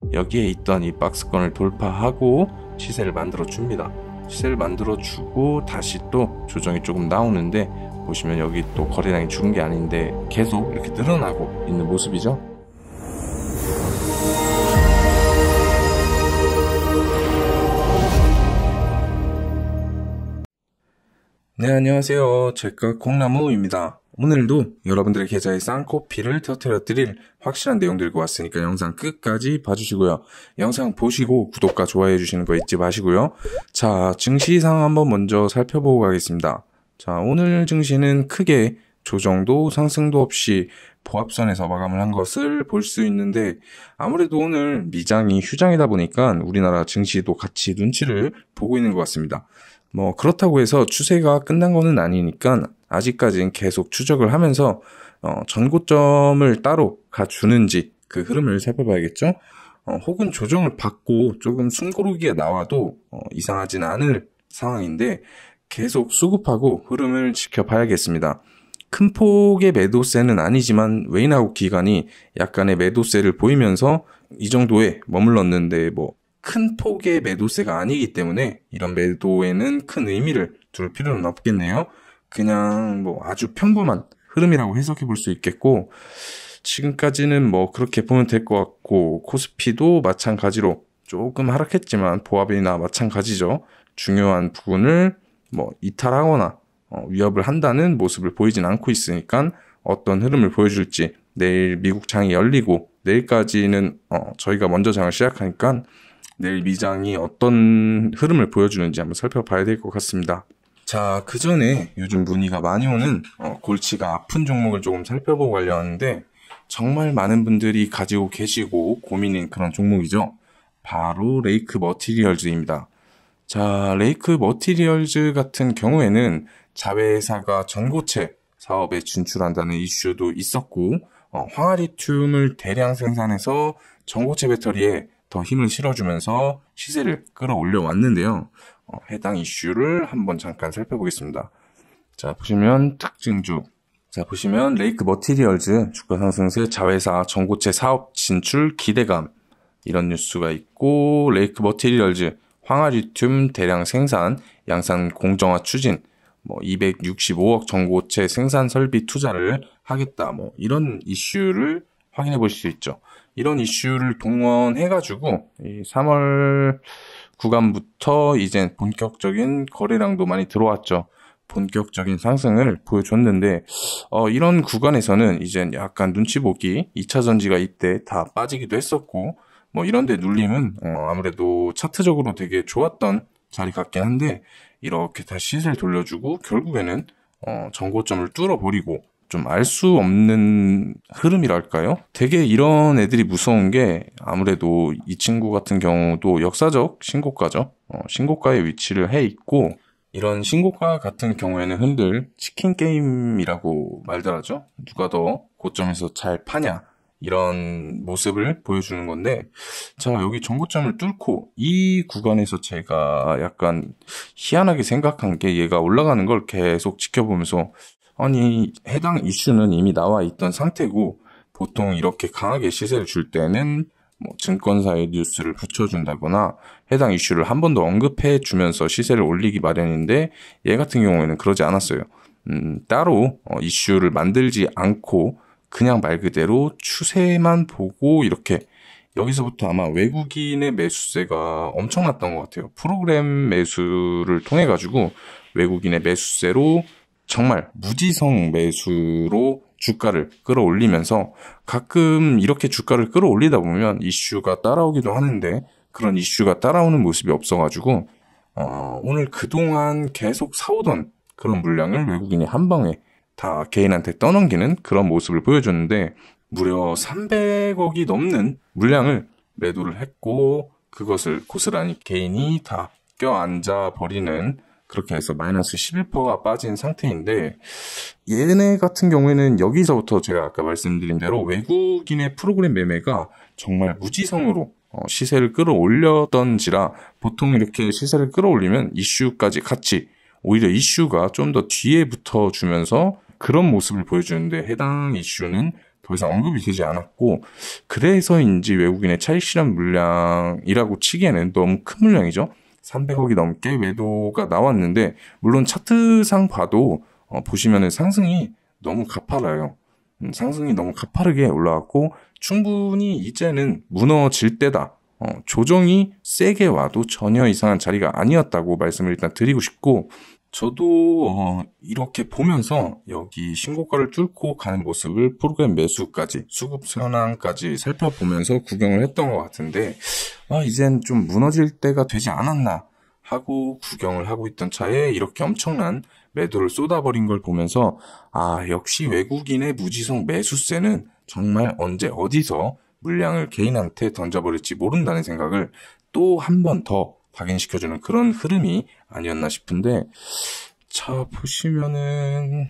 여기에 있던 이 박스권을 돌파하고 시세를 만들어 줍니다. 시세를 만들어 주고 다시 또 조정이 조금 나오는데, 보시면 여기 또 거래량이 줄은 게 아닌데 계속 이렇게 늘어나고 있는 모습이죠. 네, 안녕하세요. 제가 콩나무입니다. 오늘도 여러분들의 계좌에 쌍코피를 터뜨려 드릴 확실한 내용 들고 왔으니까 영상 끝까지 봐주시고요. 영상 보시고 구독과 좋아요 해주시는 거 잊지 마시고요. 자, 증시 상황 한번 먼저 살펴보고 가겠습니다. 자, 오늘 증시는 크게 조정도 상승도 없이 보합선에서 마감을 한 것을 볼 수 있는데, 아무래도 오늘 미장이 휴장이다 보니까 우리나라 증시도 같이 눈치를 보고 있는 것 같습니다. 그렇다고 해서 추세가 끝난 거는 아니니까 아직까지는 계속 추적을 하면서 전고점을 따로 가주는지 그 흐름을 살펴봐야겠죠. 혹은 조정을 받고 조금 숨고르기가 나와도 이상하진 않을 상황인데 계속 수급하고 흐름을 지켜봐야겠습니다. 큰 폭의 매도세는 아니지만 웨인아웃 기간이 약간의 매도세를 보이면서 이 정도에 머물렀는데 큰 폭의 매도세가 아니기 때문에 이런 매도에는 큰 의미를 둘 필요는 없겠네요. 그냥 아주 평범한 흐름이라고 해석해 볼 수 있겠고, 지금까지는 그렇게 보면 될 것 같고, 코스피도 마찬가지로 조금 하락했지만 보합이나 마찬가지죠. 중요한 부분을 이탈하거나 위협을 한다는 모습을 보이진 않고 있으니까 어떤 흐름을 보여줄지, 내일 미국 장이 열리고 내일까지는 저희가 먼저 장을 시작하니까 내일 미장이 어떤 흐름을 보여주는지 한번 살펴봐야 될 것 같습니다. 자, 그 전에 요즘 문의가 많이 오는 골치가 아픈 종목을 조금 살펴보고 가려 하는데, 정말 많은 분들이 가지고 계시고 고민인 그런 종목이죠. 바로 레이크 머티리얼즈입니다. 자, 레이크 머티리얼즈 같은 경우에는 자회사가 전고체 사업에 진출한다는 이슈도 있었고, 황화리튬을 대량 생산해서 전고체 배터리에 더 힘을 실어주면서 시세를 끌어올려 왔는데요. 해당 이슈를 한번 잠깐 살펴보겠습니다. 자, 보시면 특징주. 자, 보시면 레이크 머티리얼즈 주가 상승세 자회사 전고체 사업 진출 기대감, 이런 뉴스가 있고, 레이크 머티리얼즈 황화리튬 대량 생산 양산 공정화 추진, 265억 전고체 생산 설비 투자를 하겠다, 이런 이슈를 확인해 보실 수 있죠. 이런 이슈를 동원해가지고 3월 구간부터 이제 본격적인 거래량도 많이 들어왔죠. 본격적인 상승을 보여줬는데, 이런 구간에서는 이제 약간 눈치 보기, 2차 전지가 이때 다 빠지기도 했었고, 이런데 눌림은 아무래도 차트적으로 되게 좋았던 자리 같긴 한데, 이렇게 다시 시세를 돌려주고 결국에는 전고점을 뚫어버리고 좀 알 수 없는 흐름이랄까요? 되게 이런 애들이 무서운 게, 아무래도 이 친구 같은 경우도 역사적 신고가죠. 신고가에 위치를 해 있고, 이런 신고가 같은 경우에는 흔들 치킨 게임이라고 말들 하죠. 누가 더 고점에서 잘 파냐, 이런 모습을 보여주는 건데, 자, 여기 전고점을 뚫고 이 구간에서 제가 약간 희한하게 생각한 게, 얘가 올라가는 걸 계속 지켜보면서, 아니, 해당 이슈는 이미 나와 있던 상태고, 보통 이렇게 강하게 시세를 줄 때는 증권사의 뉴스를 붙여준다거나 해당 이슈를 한 번 더 언급해 주면서 시세를 올리기 마련인데, 얘 같은 경우에는 그러지 않았어요. 따로 이슈를 만들지 않고 그냥 말 그대로 추세만 보고, 이렇게 여기서부터 아마 외국인의 매수세가 엄청났던 것 같아요. 프로그램 매수를 통해 가지고 외국인의 매수세로 정말 무지성 매수로 주가를 끌어올리면서, 가끔 이렇게 주가를 끌어올리다 보면 이슈가 따라오기도 하는데 그런 이슈가 따라오는 모습이 없어가지고 오늘 그동안 계속 사오던 그런 물량을 외국인이 한 방에 다 개인한테 떠넘기는 그런 모습을 보여줬는데, 무려 300억이 넘는 물량을 매도를 했고, 그것을 고스란히 개인이 다 껴안자 버리는, 그렇게 해서 마이너스 11%가 빠진 상태인데, 얘네 같은 경우에는 여기서부터 제가 아까 말씀드린 대로 외국인의 프로그램 매매가 정말 무지성으로 시세를 끌어올렸던지라, 보통 이렇게 시세를 끌어올리면 이슈까지 같이, 오히려 이슈가 좀 더 뒤에 붙어주면서 그런 모습을 보여주는데, 해당 이슈는 더 더 이상 언급이 되지 않았고, 그래서인지 외국인의 차익 실현 물량이라고 치기에는 너무 큰 물량이죠. 300억이 넘게 매도가 나왔는데, 물론 차트상 봐도 보시면은 상승이 너무 가파라요. 상승이 너무 가파르게 올라왔고, 충분히 이제는 무너질 때다. 조정이 세게 와도 전혀 이상한 자리가 아니었다고 말씀을 일단 드리고 싶고, 저도 이렇게 보면서 여기 신고가를 뚫고 가는 모습을 프로그램 매수까지, 수급 현황까지 살펴보면서 구경을 했던 것 같은데, 이젠 좀 무너질 때가 되지 않았나 하고 구경을 하고 있던 차에 이렇게 엄청난 매도를 쏟아버린 걸 보면서, 역시 외국인의 무지성 매수세는 정말 언제 어디서 물량을 개인한테 던져버릴지 모른다는 생각을 또 한 번 더 확인시켜주는 그런 흐름이 아니었나 싶은데, 자, 보시면은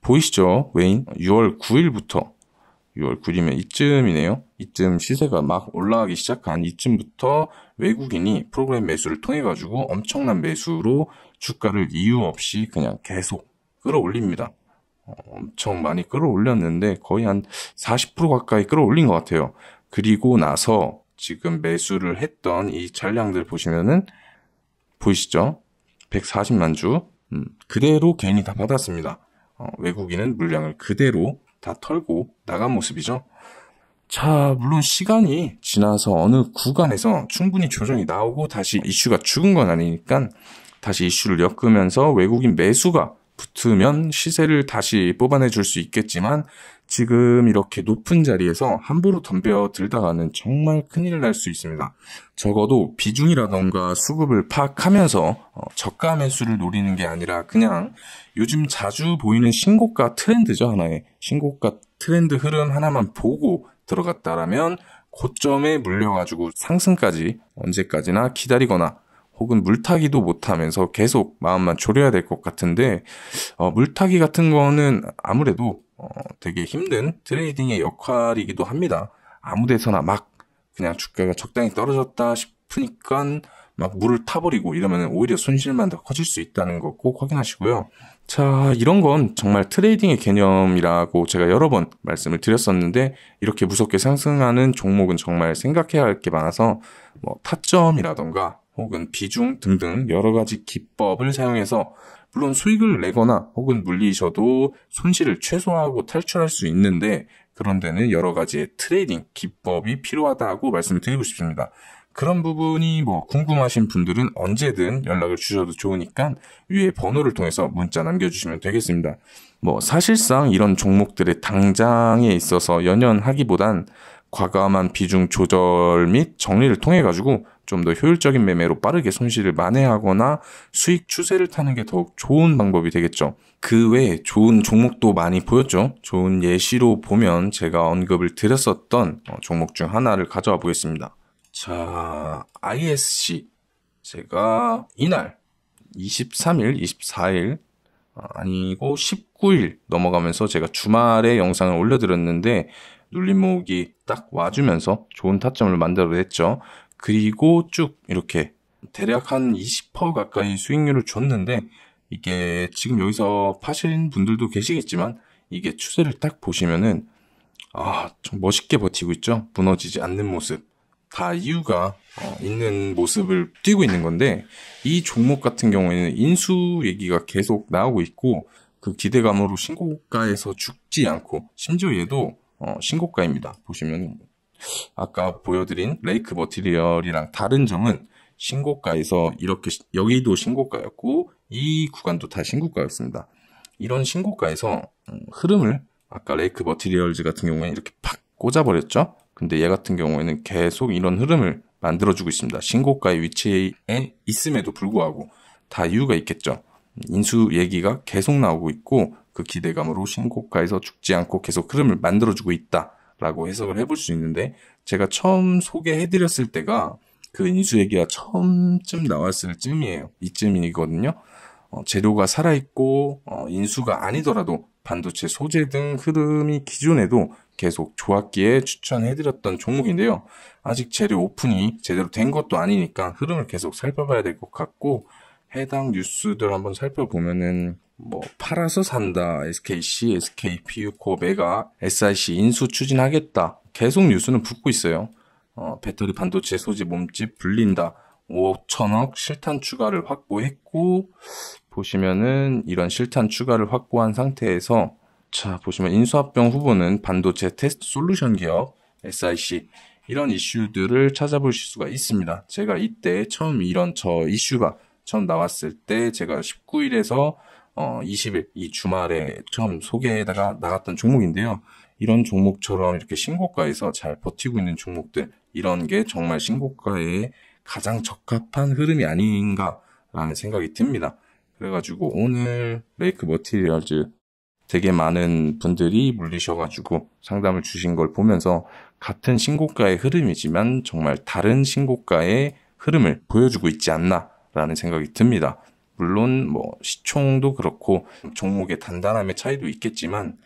보이시죠? 웨인 6월 9일부터 6월 9일이면 이쯤이네요. 이쯤 시세가 막 올라가기 시작한 이쯤부터 외국인이 프로그램 매수를 통해 가지고 엄청난 매수로 주가를 이유 없이 그냥 계속 끌어올립니다. 엄청 많이 끌어올렸는데 거의 한 40% 가까이 끌어올린 것 같아요. 그리고 나서 지금 매수를 했던 이 잔량들 보시면은 보이시죠? 140만 주 그대로 개인이 다 받았습니다. 외국인은 물량을 그대로 다 털고 나간 모습이죠. 자, 물론 시간이 지나서 어느 구간에서 충분히 조정이 나오고 다시 이슈가 죽은 건 아니니까 다시 이슈를 엮으면서 외국인 매수가 붙으면 시세를 다시 뽑아내 줄 수 있겠지만, 지금 이렇게 높은 자리에서 함부로 덤벼들다가는 정말 큰일 날 수 있습니다. 적어도 비중이라던가 수급을 파악하면서 저가 매수를 노리는 게 아니라 그냥 요즘 자주 보이는 신고가 트렌드죠. 하나의 신고가 트렌드 흐름 하나만 보고 들어갔다라면 고점에 물려가지고 상승까지 언제까지나 기다리거나 혹은 물타기도 못하면서 계속 마음만 졸여야 될 것 같은데, 물타기 같은 거는 아무래도 되게 힘든 트레이딩의 역할이기도 합니다. 아무 데서나 막 그냥 주가가 적당히 떨어졌다 싶으니까 막 물을 타버리고 이러면 오히려 손실만 더 커질 수 있다는 거 꼭 확인하시고요. 자, 이런 건 정말 트레이딩의 개념이라고 제가 여러 번 말씀을 드렸었는데, 이렇게 무섭게 상승하는 종목은 정말 생각해야 할 게 많아서 타점이라던가 혹은 비중 등등 여러 가지 기법을 사용해서 물론 수익을 내거나 혹은 물리셔도 손실을 최소화하고 탈출할 수 있는데, 그런 데는 여러 가지의 트레이딩 기법이 필요하다고 말씀을 드리고 싶습니다. 그런 부분이 궁금하신 분들은 언제든 연락을 주셔도 좋으니까 위에 번호를 통해서 문자 남겨주시면 되겠습니다. 사실상 이런 종목들의 당장에 있어서 연연하기보단 과감한 비중 조절 및 정리를 통해 가지고 좀 더 효율적인 매매로 빠르게 손실을 만회하거나 수익 추세를 타는 게 더욱 좋은 방법이 되겠죠. 그 외에 좋은 종목도 많이 보였죠. 좋은 예시로 보면 제가 언급을 드렸었던 종목 중 하나를 가져와 보겠습니다. 자, ISC 제가 이날 23일, 24일 아니고 19일 넘어가면서 제가 주말에 영상을 올려드렸는데 눌림목이 딱 와주면서 좋은 타점을 만들어냈죠. 그리고 쭉 이렇게 대략 한 20% 가까이 수익률을 줬는데, 이게 지금 여기서 파신 분들도 계시겠지만 이게 추세를 딱 보시면은 좀 멋있게 버티고 있죠. 무너지지 않는 모습. 다 이유가 있는 모습을 띄고 있는 건데, 이 종목 같은 경우에는 인수 얘기가 계속 나오고 있고 그 기대감으로 신고가에서 죽지 않고, 심지어 얘도 신고가입니다. 보시면 아까 보여드린 레이크 머티리얼이랑 다른 점은 신고가에서 이렇게 여기도 신고가였고 이 구간도 다 신고가였습니다. 이런 신고가에서 흐름을 아까 레이크 머티리얼즈 같은 경우에는 이렇게 팍 꽂아버렸죠. 근데 얘 같은 경우에는 계속 이런 흐름을 만들어주고 있습니다. 신고가의 위치에 있음에도 불구하고 다 이유가 있겠죠. 인수 얘기가 계속 나오고 있고 그 기대감으로 신고가에서 죽지 않고 계속 흐름을 만들어주고 있다라고 해석을 해볼 수 있는데, 제가 처음 소개해드렸을 때가 그 인수 얘기가 처음쯤 나왔을 쯤이에요. 이쯤이거든요. 재료가 살아있고 인수가 아니더라도 반도체 소재 등 흐름이 기존에도 계속 좋았기에 추천해드렸던 종목인데요. 아직 재료 오픈이 제대로 된 것도 아니니까 흐름을 계속 살펴봐야 될 것 같고, 해당 뉴스들 한번 살펴보면은 뭐 팔아서 산다, SKC, SKPU코, 메가, SIC 인수 추진하겠다. 계속 뉴스는 붙고 있어요. 배터리 반도체 소재 몸집 불린다. 5천억 실탄 추가를 확보했고, 보시면은 이런 실탄 추가를 확보한 상태에서, 자, 보시면 인수합병 후보는 반도체 테스트 솔루션 기업, SIC, 이런 이슈들을 찾아보실 수가 있습니다. 제가 이때 처음 이런 이슈가 처음 나왔을 때 제가 19일에서 20일 이 주말에 처음 소개에다가 나갔던 종목인데요. 이런 종목처럼 이렇게 신고가에서 잘 버티고 있는 종목들, 이런 게 정말 신고가에 가장 적합한 흐름이 아닌가라는 생각이 듭니다. 그래가지고 오늘 레이크 머티리얼즈 되게 많은 분들이 물리셔가지고 상담을 주신 걸 보면서 같은 신고가의 흐름이지만 정말 다른 신고가의 흐름을 보여주고 있지 않나라는 생각이 듭니다. 물론 뭐 시총도 그렇고 종목의 단단함의 차이도 있겠지만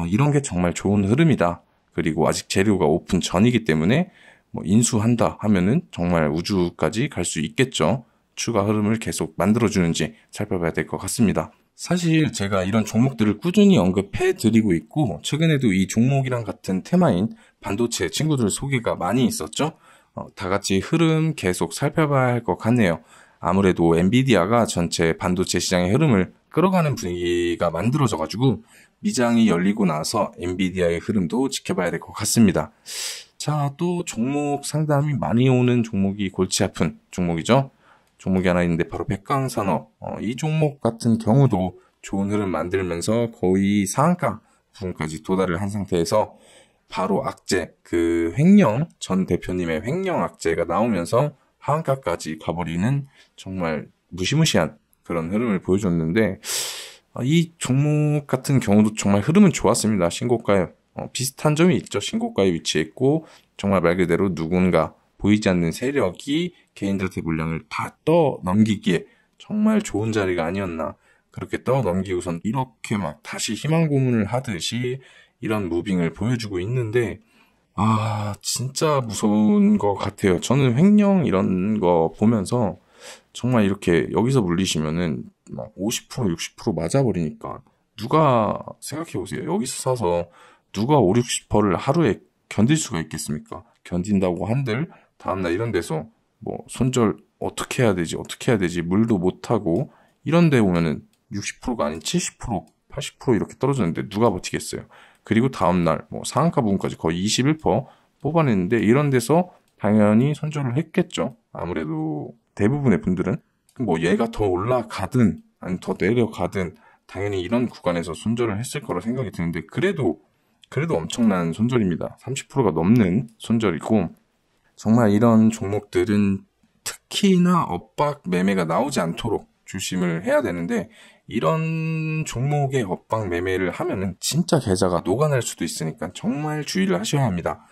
이런 게 정말 좋은 흐름이다. 그리고 아직 재료가 오픈 전이기 때문에 뭐 인수한다 하면은 정말 우주까지 갈 수 있겠죠. 추가 흐름을 계속 만들어주는지 살펴봐야 될 것 같습니다. 사실 제가 이런 종목들을 꾸준히 언급해 드리고 있고, 최근에도 이 종목이랑 같은 테마인 반도체 친구들 소개가 많이 있었죠. 다 같이 흐름 계속 살펴봐야 할 것 같네요. 아무래도 엔비디아가 전체 반도체 시장의 흐름을 끌어가는 분위기가 만들어져가지고 미장이 열리고 나서 엔비디아의 흐름도 지켜봐야 될 것 같습니다. 자, 또 종목 상담이 많이 오는 종목이 골치 아픈 종목이죠. 종목이 하나 있는데 바로 백광산업. 이 종목 같은 경우도 좋은 흐름 만들면서 거의 상한가 부분까지 도달을 한 상태에서 바로 악재, 그 횡령, 전 대표님의 횡령 악재가 나오면서 하한가까지 가버리는 정말 무시무시한 그런 흐름을 보여줬는데, 이 종목 같은 경우도 정말 흐름은 좋았습니다. 신고가에 비슷한 점이 있죠. 신고가에 위치했고 정말 말 그대로 누군가 보이지 않는 세력이 개인들한테 물량을 다 떠넘기기에 정말 좋은 자리가 아니었나. 그렇게 떠넘기고선 이렇게 막 다시 희망 고문을 하듯이 이런 무빙을 보여주고 있는데, 진짜 무서운 것 같아요. 저는 횡령 이런 거 보면서 정말 이렇게 여기서 물리시면은 막 50%, 60% 맞아버리니까 누가 생각해보세요. 여기서 사서 누가 5, 60%를 하루에 견딜 수가 있겠습니까? 견딘다고 한들 다음날 이런 데서 뭐 손절 어떻게 해야 되지 물도 못하고 이런 데 오면은 60%가 아닌 70%, 80% 이렇게 떨어졌는데 누가 버티겠어요? 그리고 다음날 뭐 상한가 부분까지 거의 21% 뽑아냈는데 이런 데서 당연히 손절을 했겠죠. 아무래도 대부분의 분들은 뭐 얘가 더 올라가든 아니 더 내려가든 당연히 이런 구간에서 손절을 했을 거라 생각이 드는데 그래도 엄청난 손절입니다. 30%가 넘는 손절이고, 정말 이런 종목들은 특히나 엇박 매매가 나오지 않도록 조심을 해야 되는데, 이런 종목의 엇박 매매를 하면은 진짜 계좌가 녹아날 수도 있으니까 정말 주의를 하셔야 합니다.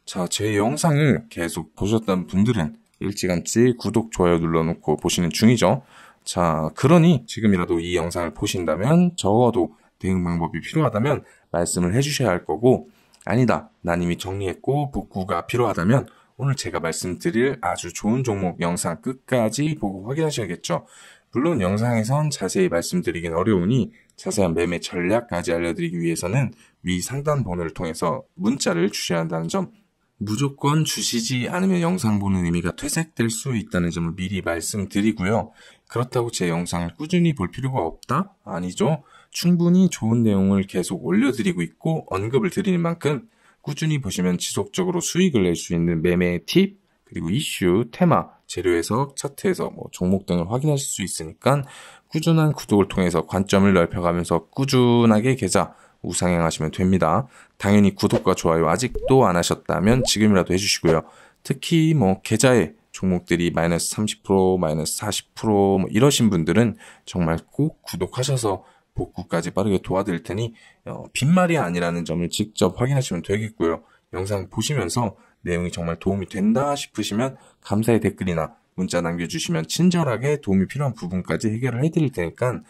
자, 제 영상을 계속 보셨던 분들은 일찌감치 구독, 좋아요 눌러놓고 보시는 중이죠. 자, 그러니 지금이라도 이 영상을 보신다면 적어도 대응 방법이 필요하다면 말씀을 해주셔야 할 거고, 아니다, 난 이미 정리했고 복구가 필요하다면 오늘 제가 말씀드릴 아주 좋은 종목 영상 끝까지 보고 확인하셔야겠죠. 물론 영상에선 자세히 말씀드리긴 어려우니 자세한 매매 전략까지 알려드리기 위해서는 위 상단 번호를 통해서 문자를 주셔야 한다는 점, 무조건 주시지 않으면 영상 보는 의미가 퇴색될 수 있다는 점을 미리 말씀드리고요. 그렇다고 제 영상을 꾸준히 볼 필요가 없다? 아니죠. 충분히 좋은 내용을 계속 올려드리고 있고 언급을 드리는 만큼 꾸준히 보시면 지속적으로 수익을 낼 수 있는 매매 팁, 그리고 이슈, 테마, 재료 해석, 차트에서 뭐 종목 등을 확인하실 수 있으니까 꾸준한 구독을 통해서 관점을 넓혀가면서 꾸준하게 계좌 우상향하시면 됩니다. 당연히 구독과 좋아요 아직도 안 하셨다면 지금이라도 해주시고요. 특히 뭐 계좌에 종목들이 마이너스 30%, 마이너스 40% 뭐 이러신 분들은 정말 꼭 구독하셔서 복구까지 빠르게 도와드릴 테니 빈말이 아니라는 점을 직접 확인하시면 되겠고요. 영상 보시면서 내용이 정말 도움이 된다 싶으시면 감사의 댓글이나 문자 남겨주시면 친절하게 도움이 필요한 부분까지 해결을 해드릴 테니까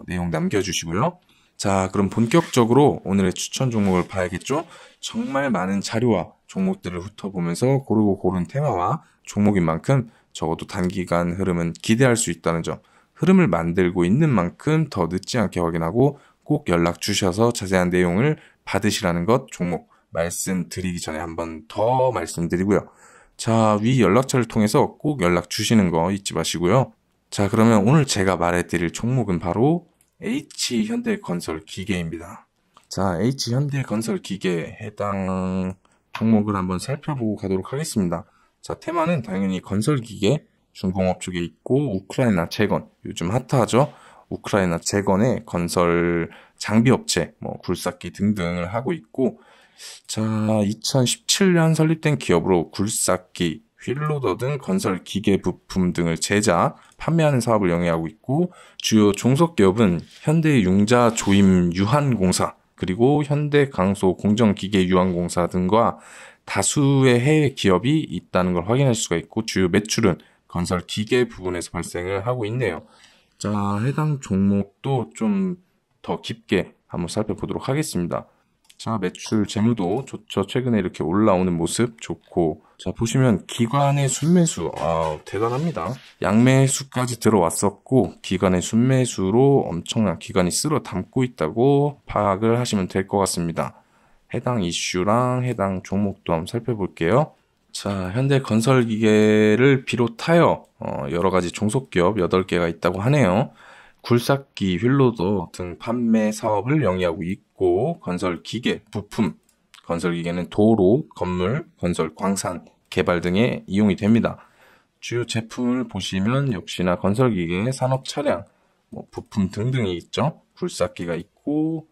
내용 남겨주시고요. 자, 그럼 본격적으로 오늘의 추천 종목을 봐야겠죠? 정말 많은 자료와 종목들을 훑어보면서 고르고 고른 테마와 종목인 만큼 적어도 단기간 흐름은 기대할 수 있다는 점, 흐름을 만들고 있는 만큼 더 늦지 않게 확인하고 꼭 연락 주셔서 자세한 내용을 받으시라는 것 종목 말씀드리기 전에 한 번 더 말씀드리고요. 자, 위 연락처를 통해서 꼭 연락 주시는 거 잊지 마시고요. 자, 그러면 오늘 제가 말해드릴 종목은 바로 H현대건설기계입니다. 자, H현대건설기계 해당 종목을 한번 살펴보고 가도록 하겠습니다. 자, 테마는 당연히 건설기계, 중공업 쪽에 있고 우크라이나 재건, 요즘 핫하죠? 우크라이나 재건의 건설 장비업체, 굴삭기 등등을 하고 있고, 자, 2017년 설립된 기업으로 굴삭기, 휠로더 등 건설 기계 부품 등을 제작, 판매하는 사업을 영위하고 있고, 주요 종속기업은 현대융자 조임 유한공사, 그리고 현대강소 공정기계 유한공사 등과 다수의 해외 기업이 있다는 걸 확인할 수가 있고, 주요 매출은 건설 기계 부분에서 발생을 하고 있네요. 자, 해당 종목도 좀 더 깊게 한번 살펴보도록 하겠습니다. 자, 매출 재무도 좋죠. 최근에 이렇게 올라오는 모습 좋고, 자, 보시면 기관의 순매수, 대단합니다. 양매수까지 들어왔었고, 기관의 순매수로 엄청난 기관이 쓸어 담고 있다고 파악을 하시면 될 것 같습니다. 해당 이슈랑 해당 종목도 한번 살펴볼게요. 자, 현대건설기계를 비롯하여 여러 가지 종속기업 8개가 있다고 하네요. 굴삭기, 휠로더 등 판매 사업을 영위하고 있고, 건설기계, 부품, 건설기계는 도로, 건물, 건설, 광산, 개발 등에 이용이 됩니다. 주요 제품을 보시면 역시나 건설기계, 산업차량, 부품 등등이 있죠. 굴삭기가 있고,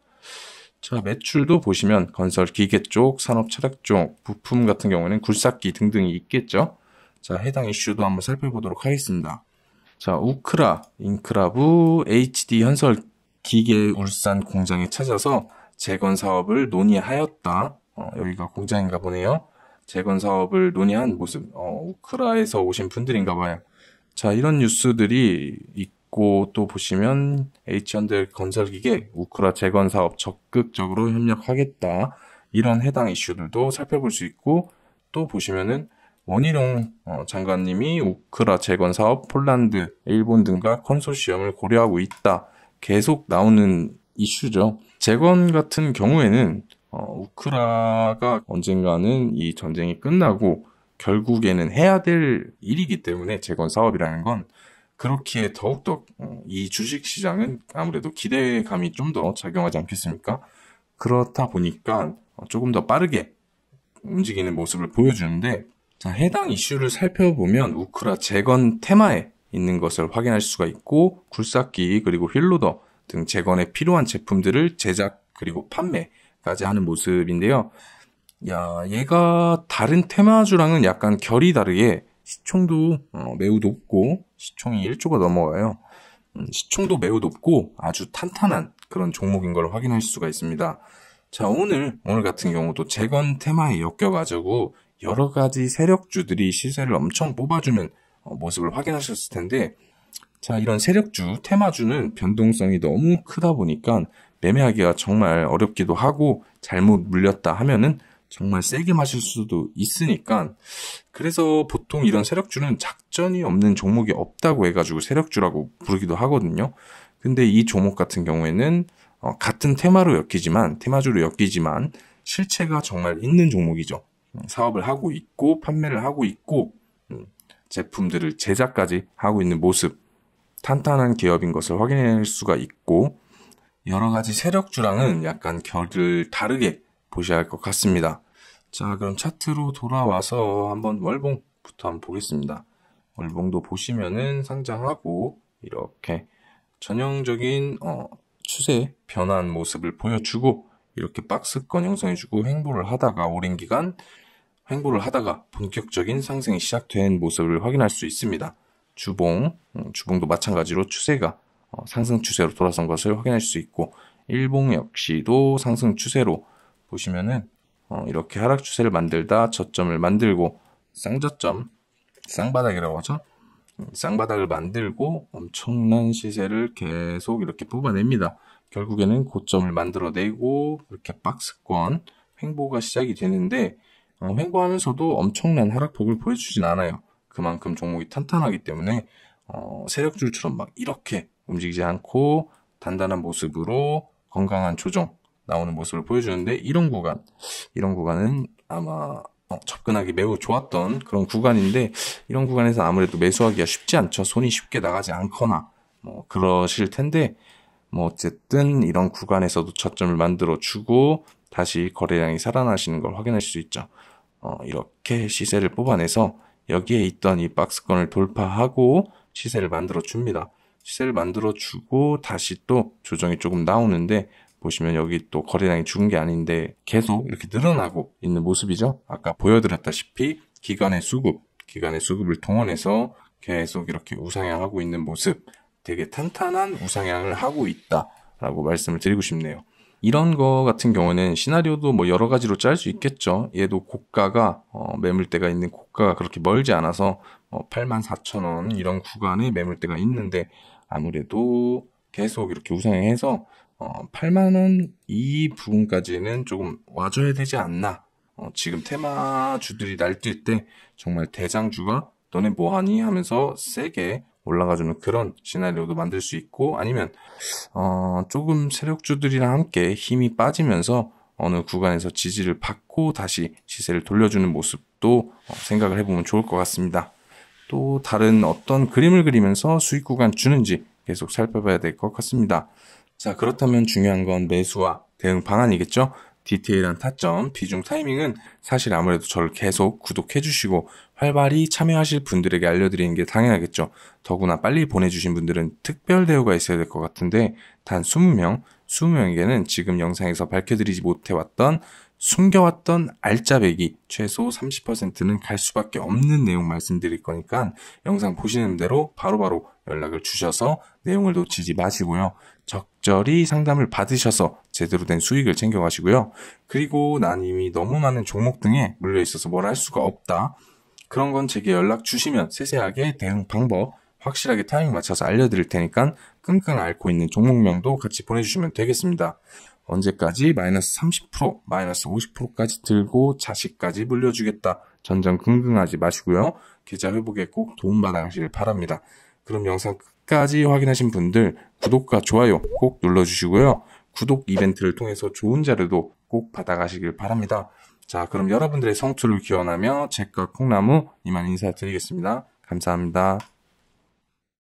자, 매출도 보시면 건설기계 쪽, 산업차량 쪽, 부품 같은 경우에는 굴삭기 등등이 있겠죠. 자, 해당 이슈도 한번 살펴보도록 하겠습니다. 자, 우크라, 인크라부 HD현설 기계 울산 공장에 찾아서 재건 사업을 논의하였다. 여기가 공장인가 보네요. 재건 사업을 논의한 모습. 우크라에서 오신 분들인가 봐요. 자, 이런 뉴스들이 있고, 또 보시면 H현대건설기계 우크라 재건 사업 적극적으로 협력하겠다. 이런 해당 이슈들도 살펴볼 수 있고, 또 보시면은 원희룡 장관님이 우크라 재건 사업 폴란드, 일본 등과 컨소시엄을 고려하고 있다. 계속 나오는 이슈죠. 재건 같은 경우에는 우크라가 언젠가는 이 전쟁이 끝나고 결국에는 해야 될 일이기 때문에 재건 사업이라는 건 그렇기에 더욱더 이 주식시장은 아무래도 기대감이 좀 더 작용하지 않겠습니까? 그렇다 보니까 조금 더 빠르게 움직이는 모습을 보여주는데, 자, 해당 이슈를 살펴보면 우크라 재건 테마에 있는 것을 확인할 수가 있고, 굴삭기 그리고 휠로더 등 재건에 필요한 제품들을 제작 그리고 판매까지 하는 모습인데요. 야, 얘가 다른 테마주랑은 약간 결이 다르게 시총도 매우 높고, 시총이 1조가 넘어가요. 시총도 매우 높고 아주 탄탄한 그런 종목인 걸 확인할 수가 있습니다. 자, 오늘 같은 경우도 재건 테마에 엮여가지고 여러 가지 세력주들이 시세를 엄청 뽑아주는 모습을 확인하셨을 텐데, 자, 이런 세력주, 테마주는 변동성이 너무 크다 보니까 매매하기가 정말 어렵기도 하고, 잘못 물렸다 하면은 정말 세게 마실 수도 있으니까, 그래서 보통 이런 세력주는 작전이 없는 종목이 없다고 해가지고 세력주라고 부르기도 하거든요. 근데 이 종목 같은 경우에는 같은 테마주로 엮이지만 실체가 정말 있는 종목이죠. 사업을 하고 있고 판매를 하고 있고 제품들을 제작까지 하고 있는 모습, 탄탄한 기업인 것을 확인할 수가 있고, 여러 가지 세력주랑은 약간 결을 다르게 보셔야 할 것 같습니다. 자, 그럼 차트로 돌아와서 한번 월봉부터 한번 보겠습니다. 월봉도 보시면은 상장하고 이렇게 전형적인 추세 변한 모습을 보여주고, 이렇게 박스권 형성해주고 횡보를 하다가 오랜 기간 횡보를 하다가 본격적인 상승이 시작된 모습을 확인할 수 있습니다. 주봉도 마찬가지로 추세가 상승 추세로 돌아선 것을 확인할 수 있고, 일봉 역시도 상승 추세로 보시면은 이렇게 하락 추세를 만들다 저점을 만들고 쌍저점, 쌍바닥이라고 하죠. 쌍바닥을 만들고 엄청난 시세를 계속 이렇게 뽑아냅니다. 결국에는 고점을 만들어내고 이렇게 박스권 횡보가 시작이 되는데, 횡보하면서도 엄청난 하락폭을 보여주진 않아요. 그만큼 종목이 탄탄하기 때문에 세력줄처럼 막 이렇게 움직이지 않고 단단한 모습으로 건강한 조정 나오는 모습을 보여주는데 이런 구간은 아마 접근하기 매우 좋았던 그런 구간인데 이런 구간에서 아무래도 매수하기가 쉽지 않죠. 손이 쉽게 나가지 않거나 그러실 텐데 어쨌든 이런 구간에서도 저점을 만들어 주고 다시 거래량이 살아나시는 걸 확인할 수 있죠. 이렇게 시세를 뽑아내서 여기에 있던 이 박스권을 돌파하고 시세를 만들어 줍니다. 시세를 만들어 주고 다시 또 조정이 조금 나오는데 보시면 여기 또 거래량이 죽은 게 아닌데 계속 이렇게 늘어나고 있는 모습이죠. 아까 보여드렸다시피 기관의 수급을 동원해서 계속 이렇게 우상향하고 있는 모습, 되게 탄탄한 우상향을 하고 있다라고 말씀을 드리고 싶네요. 이런 거 같은 경우는 시나리오도 여러 가지로 짤 수 있겠죠. 얘도 고가가 매물대가 있는 고가가 그렇게 멀지 않아서 84,000원 이런 구간에 매물대가 있는데 아무래도 계속 이렇게 우상향해서 8만원 이 부분까지는 조금 와줘야 되지 않나. 지금 테마주들이 날뛸 때 정말 대장주가 너네 뭐하니? 하면서 세게 올라가주는 그런 시나리오도 만들 수 있고 아니면 조금 세력주들이랑 함께 힘이 빠지면서 어느 구간에서 지지를 받고 다시 시세를 돌려주는 모습도 생각을 해보면 좋을 것 같습니다. 또 다른 어떤 그림을 그리면서 수익 구간 주는지 계속 살펴봐야 될 것 같습니다. 자, 그렇다면 중요한 건 매수와 대응 방안이겠죠? 디테일한 타점, 비중 타이밍은 사실 아무래도 저를 계속 구독해 주시고 활발히 참여하실 분들에게 알려드리는 게 당연하겠죠. 더구나 빨리 보내주신 분들은 특별 대우가 있어야 될 것 같은데 단 20명에게는 지금 영상에서 밝혀드리지 못해왔던 숨겨왔던 알짜배기 최소 30%는 갈 수밖에 없는 내용 말씀드릴 거니까 영상 보시는 대로 바로바로 연락을 주셔서 내용을 놓치지 마시고요. 적절히 상담을 받으셔서 제대로 된 수익을 챙겨가시고요. 그리고 난 이미 너무 많은 종목 등에 물려있어서 뭘 할 수가 없다. 그런 건 제게 연락 주시면 세세하게 대응 방법 확실하게 타이밍 맞춰서 알려드릴 테니까 끙끙 앓고 있는 종목명도 같이 보내주시면 되겠습니다. 언제까지 마이너스 30%, 마이너스 50%까지 들고 자식까지 물려주겠다. 전전긍긍하지 마시고요. 계좌 회복에 꼭 도움받아 가시길 바랍니다. 그럼 영상 끝까지 확인하신 분들 구독과 좋아요 꼭 눌러주시고요. 구독 이벤트를 통해서 좋은 자료도 꼭 받아가시길 바랍니다. 자, 그럼 여러분들의 성투를 기원하며 잭과 콩나무 이만 인사드리겠습니다. 감사합니다.